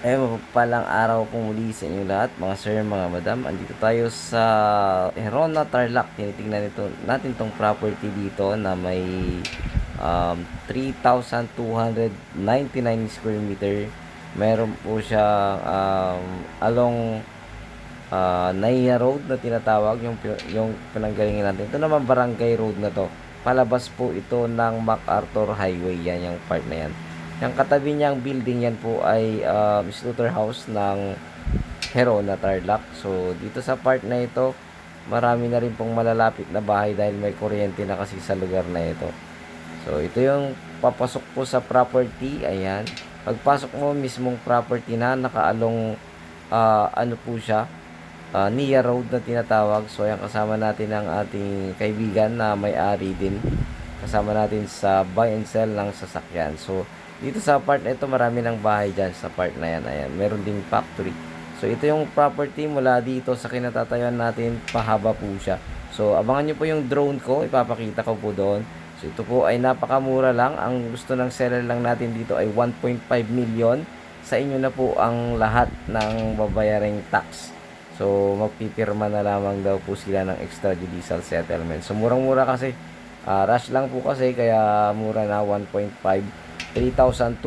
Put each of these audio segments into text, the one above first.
Mapagpalang araw po muli sa inyo lahat, mga sir, mga madam. Andito tayo sa Herona, Tarlac. Tinitingnan natin tong property dito na may 3,299 square meter. Meron po siya along Naiya Road na tinatawag, yung pinanggalingan natin. Ito naman Barangay Road na to. Palabas po ito ng MacArthur Highway. Yan yung part na yan. Yung katabi niyang building yan po ay slaughterhouse ng Herona, Tarlac. So dito sa part na ito, marami na rin pong malalapit na bahay dahil may kuryente na kasi sa lugar na ito. So ito yung papasok po sa property. Ayan. Pagpasok mo mismong property na nakaalong ano po siya, Nia Road na tinatawag. So ayan, kasama natin ang ating kaibigan na may-ari din. Kasama natin sa buy and sell ng sasakyan. So dito sa part na ito, marami ng bahay dyan sa part na yan. Ayan, meron ding factory. So ito yung property mula dito sa kinatatayuan natin, pahaba po siya. So abangan nyo po yung drone ko, ipapakita ko po doon. So ito po ay napakamura lang. Ang gusto ng seller lang natin dito ay 1.5 million. Sa inyo na po ang lahat ng babayaring tax. So magpipirma na lamang daw po sila ng extrajudicial settlement. So murang-mura kasi, rush lang po kasi kaya mura na. 1.5, 3,299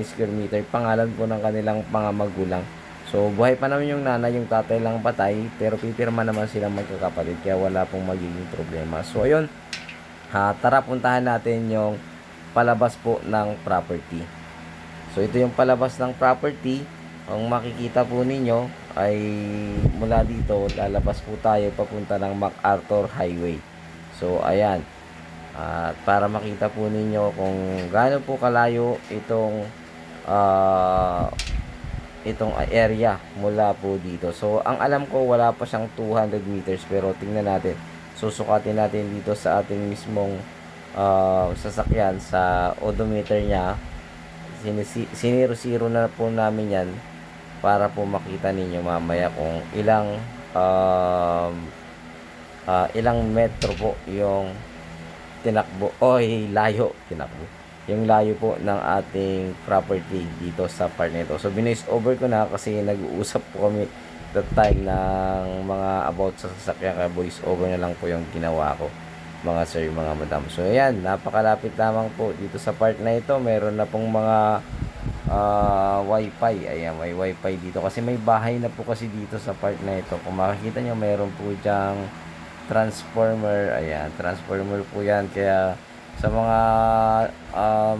square meter. Pangalan po ng kanilang mga magulang. So buhay pa naman yung nanay, yung tatay lang patay, pero pipirma naman silang magkakapatid kaya wala pong magiging problema. So ayun, tara puntahan natin yung palabas po ng property. So ito yung palabas ng property. Ang makikita po ninyo ay mula dito, lalabas po tayo papunta ng MacArthur Highway. So ayan, at para makita po ninyo kung gaano po kalayo itong area mula po dito. So ang alam ko wala pa siyang 200 meters, pero tingnan natin. Susukatin natin dito sa ating mismong sasakyan sa odometer niya. Siniro-zero na po namin yan para po makita ninyo mamaya kung ilang metro po yung tinakbo yung layo po ng ating property dito sa part nito. So binis over ko na kasi nag-uusap po kami that time ng mga about sa sasakyan, kaya voice over na lang po yung ginawa ko, mga sir, mga madam. So ayan, napakalapit lamang po dito sa part na ito. Meron na pong mga wifi. Ayan, may wifi dito kasi may bahay na po kasi dito sa part na ito. Kung makikita nyo, meron po dyang transformer. Ayan, transformer po yan. Kaya sa mga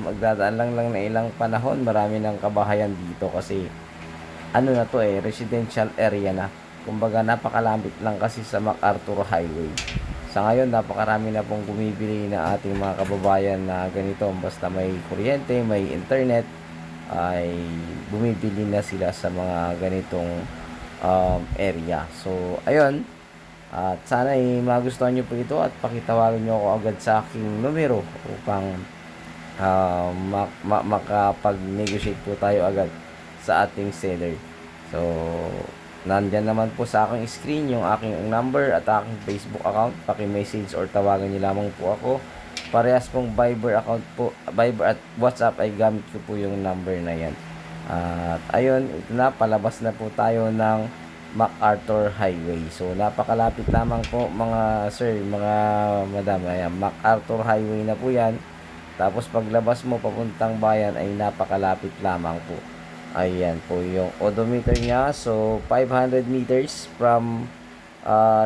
magdadaan lang na ilang panahon, marami ng kabahayan dito kasi ano na to residential area na. Kumbaga napakalapit lang kasi sa MacArthur Highway. Sa ngayon, napakarami na pong bumibili na ating mga kababayan na ganito. Basta may kuryente, may internet, ay bumibili na sila sa mga ganitong area. So ayun, at sana ay magustuhan nyo po ito at pakitawagan nyo ako agad sa aking numero upang makapag-negotiate po tayo agad sa ating seller. So nandyan naman po sa aking screen yung aking number at aking Facebook account. Paki-message or tawagan nyo lamang po ako. Parehas pong Viber account po, Viber at WhatsApp ay gamit ko po yung number na yan. At ayun, ito na, palabas na po tayo ng MacArthur Highway. So napakalapit lamang po mga sir, mga madam. Ayan, MacArthur Highway na po yan. Tapos paglabas mo papuntang bayan ay napakalapit lamang po. Ayan po yung odometer niya. So 500 meters from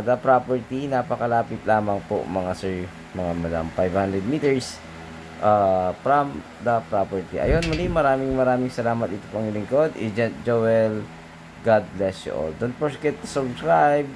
the property. Napakalapit lamang po mga sir, mga madam. 500 meters from the property. Ayun, muli maraming salamat. Ito pong lingkod, Agent Joel. God bless you all. Don't forget to subscribe.